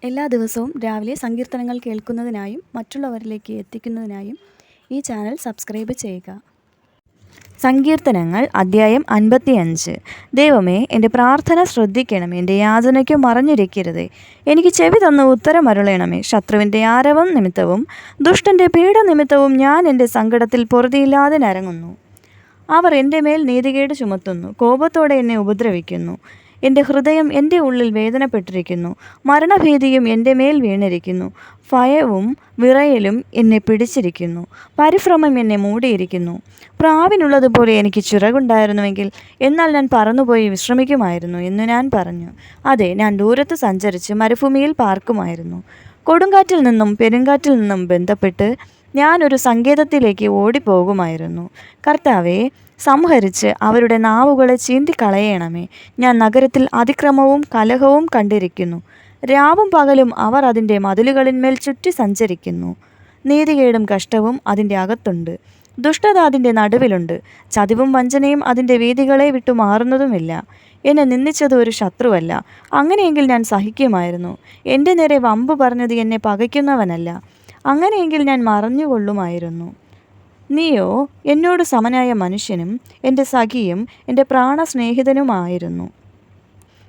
എല്ലാ ദിവസവും രാവിലെ സങ്കീർത്തനങ്ങൾ കേൾക്കുന്നതിനായും മറ്റുള്ളവരിലേക്ക് എത്തിക്കുന്നതിനായും ഈ ചാനൽ സബ്സ്ക്രൈബ് ചെയ്യുക. സങ്കീർത്തനങ്ങൾ അധ്യായം 55. ദൈവമേ, എൻ്റെ പ്രാർത്ഥന ശ്രദ്ധിക്കണമേ, എൻ്റെ യാചനയ്ക്ക് മറഞ്ഞിരിക്കരുതേ. എനിക്ക് ചെവി തന്ന് ഉത്തരമരുളണമേ. ശത്രുവിൻ്റെ ആരവം നിമിത്തവും ദുഷ്ടൻ്റെ പീഡ നിമിത്തവും ഞാൻ എൻ്റെ സങ്കടത്തിൽ പൊറുതിയില്ലാതെ നരങ്ങുന്നു. അവർ എൻ്റെ മേൽ നീതികേട് ചുമത്തുന്നു, കോപത്തോടെ എന്നെ ഉപദ്രവിക്കുന്നു. എൻ്റെ ഹൃദയം എൻ്റെ ഉള്ളിൽ വേദനപ്പെട്ടിരിക്കുന്നു. മരണഭീതിയും എൻ്റെ മേൽ വീണിരിക്കുന്നു. ഭയവും വിറയലും എന്നെ പിടിച്ചിരിക്കുന്നു. പരിഭ്രമം എന്നെ മൂടിയിരിക്കുന്നു. പ്രാവിനുള്ളതുപോലെ എനിക്ക് ചിറകുണ്ടായിരുന്നുവെങ്കിൽ എന്നാൽ ഞാൻ പറന്നുപോയി വിശ്രമിക്കുമായിരുന്നു എന്ന് ഞാൻ പറഞ്ഞു. അതെ, ഞാൻ ദൂരത്ത് സഞ്ചരിച്ച് മരുഭൂമിയിൽ പാർക്കുമായിരുന്നു. കൊടുങ്കാറ്റിൽ നിന്നും പെരുങ്കാറ്റിൽ നിന്നും ബന്ധപ്പെട്ട് ഞാനൊരു സങ്കേതത്തിലേക്ക് ഓടിപ്പോകുമായിരുന്നു. കർത്താവേ, സംഹരിച്ച് അവരുടെ നാവുകളെ ചീന്തിക്കളയണമേ. ഞാൻ നഗരത്തിൽ അതിക്രമവും കലഹവും കണ്ടിരിക്കുന്നു. രാവും പകലും അവർ അതിൻ്റെ മതിലുകളിന്മേൽ ചുറ്റി സഞ്ചരിക്കുന്നു. നീതികേടും കഷ്ടവും അതിൻ്റെ അകത്തുണ്ട്. ദുഷ്ടത അതിൻ്റെ നടുവിലുണ്ട്. ചതിവും വഞ്ചനയും അതിൻ്റെ വീഥികളെ വിട്ടു മാറുന്നതുമില്ല. എന്നെ നിന്ദിച്ചത് ഒരു ശത്രുവല്ല. അങ്ങനെയെങ്കിൽ ഞാൻ സഹിക്കുമായിരുന്നു. എൻ്റെ നേരെ വമ്പ് പറഞ്ഞത് എന്നെ പകയ്ക്കുന്നവനല്ല. അങ്ങനെയെങ്കിൽ ഞാൻ മറഞ്ഞുകൊള്ളുമായിരുന്നു. നീയോ എന്നോട് സമനായ മനുഷ്യനും എൻ്റെ സഖിയും എൻ്റെ പ്രാണസ്നേഹിതനുമായിരുന്നു.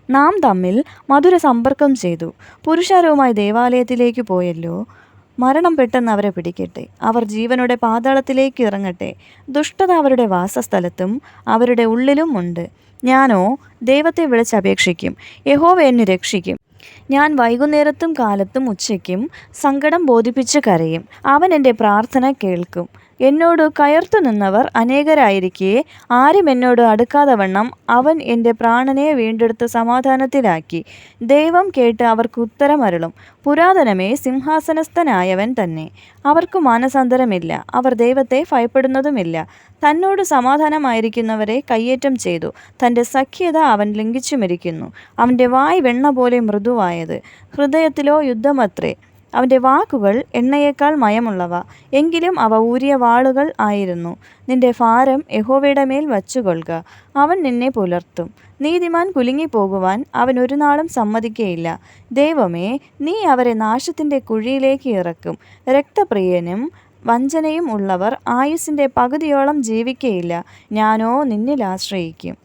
നാം തമ്മിൽ മധുര സമ്പർക്കം ചെയ്തു. പുരുഷാരവുമായി ദേവാലയത്തിലേക്ക് പോയല്ലോ. മരണം പെട്ടെന്ന് അവരെ പിടിക്കട്ടെ. അവർ ജീവനോടെ പാതാളത്തിലേക്ക് ഇറങ്ങട്ടെ. ദുഷ്ടത അവരുടെ വാസസ്ഥലത്തും അവരുടെ ഉള്ളിലും ഉണ്ട്. ഞാനോ ദൈവത്തെ വിളിച്ചപേക്ഷിക്കും. യഹോവ എന്നെ രക്ഷിക്കും. ഞാൻ വൈകുന്നേരത്തും കാലത്തും ഉച്ചയ്ക്കും സങ്കടം ബോധിപ്പിച്ച് കരയും. അവൻ എൻ്റെ പ്രാർത്ഥന കേൾക്കും. എന്നോട് കയർത്തു നിന്നവർ അനേകരായിരിക്കെ ആരും എന്നോട് അടുക്കാതെ വണ്ണം അവൻ എൻ്റെ പ്രാണനെ വീണ്ടെടുത്ത് സമാധാനത്തിലാക്കി. ദൈവം കേട്ട് അവർക്ക് ഉത്തരമരുളും. പുരാതനമേ, സിംഹാസനസ്ഥനായവൻ തന്നെ. അവർക്ക് മാനസാന്തരമില്ല. അവർ ദൈവത്തെ ഭയപ്പെടുന്നതുമില്ല. തന്നോട് സമാധാനമായിരിക്കുന്നവരെ കയ്യേറ്റം ചെയ്തു. തൻ്റെ സഖ്യത അവൻ ലംഘിച്ചുമിരിക്കുന്നു. അവൻ്റെ വായ് വെണ്ണ പോലെ മൃദുവായത്, ഹൃദയത്തിലോ യുദ്ധമത്രേ. അവൻ്റെ വാക്കുകൾ എണ്ണയേക്കാൾ മയമുള്ളവ, എങ്കിലും അവ ഊരിയ വാളുകൾ ആയിരുന്നു. നിന്റെ ഭാരം യഹോവയുടെ മേൽ വച്ചുകൊള്ളുക. അവൻ നിന്നെ പുലർത്തും. നീതിമാൻ കുലുങ്ങിപ്പോകുവാൻ അവൻ ഒരു നാളും സമ്മതിക്കയില്ല. ദൈവമേ, നീ അവരെ നാശത്തിൻ്റെ കുഴിയിലേക്ക് ഇറക്കും. രക്തപ്രിയനും വഞ്ചനയും ഉള്ളവർ ആയുസ്സിൻ്റെ പകുതിയോളം ജീവിക്കയില്ല. ഞാനോ നിന്നിൽ ആശ്രയിക്കും.